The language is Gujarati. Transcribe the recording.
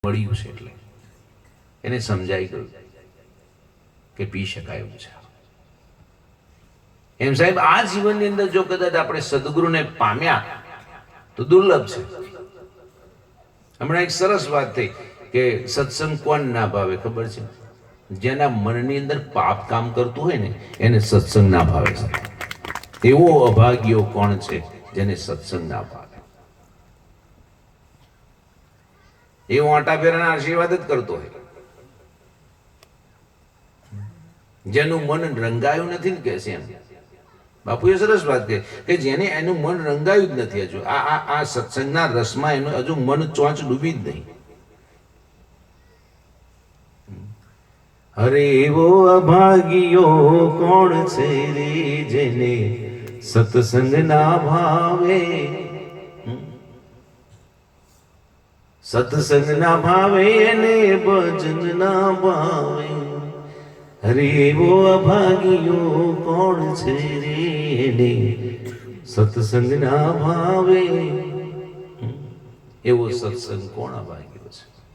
મળ્યું છે એટલે એને સમજાઈ ગયું કે પી શકાય એવું છે. એમ સાહેબ, આ જીવનની અંદર જો કદાચ આપણે સદગુરુને પામ્યા તો દુર્લભ છે. હમણાં એક સરસ વાત થઈ કે સત્સંગ કોણ ના ભાવે ખબર છે? જેના મનની અંદર પાપ કામ કરતું હોય ને એને સત્સંગ ના ભાવે. એવો અભાગ્યો કોણ છે જેને સત્સંગ ના ભાવે? એ વાંટા ફેરાના આશીર્વાદ જ કરતો હોય. જેનું મન રંગાયું નથી ને, કે છે એમ બાપુએ સરસ વાત કહી કે જેને એનું મન રંગાયું જ નથી, હજુ આ સત્સંગના રસમાં એનું હજુ મન ચોંચ ડૂબી જ નહીં. અરે એવો અભાગ્યો કોણ છે રે જેને સત્સંગ ના ભાવે, સત્સંગ ના ભાવે એને ભજન ના ભાવે. અરે એવો અભાગ્યો કોણ છે રે એને સત્સંગ ના ભાવે. એવો સત્સંગ કોણ અભાગ્યો?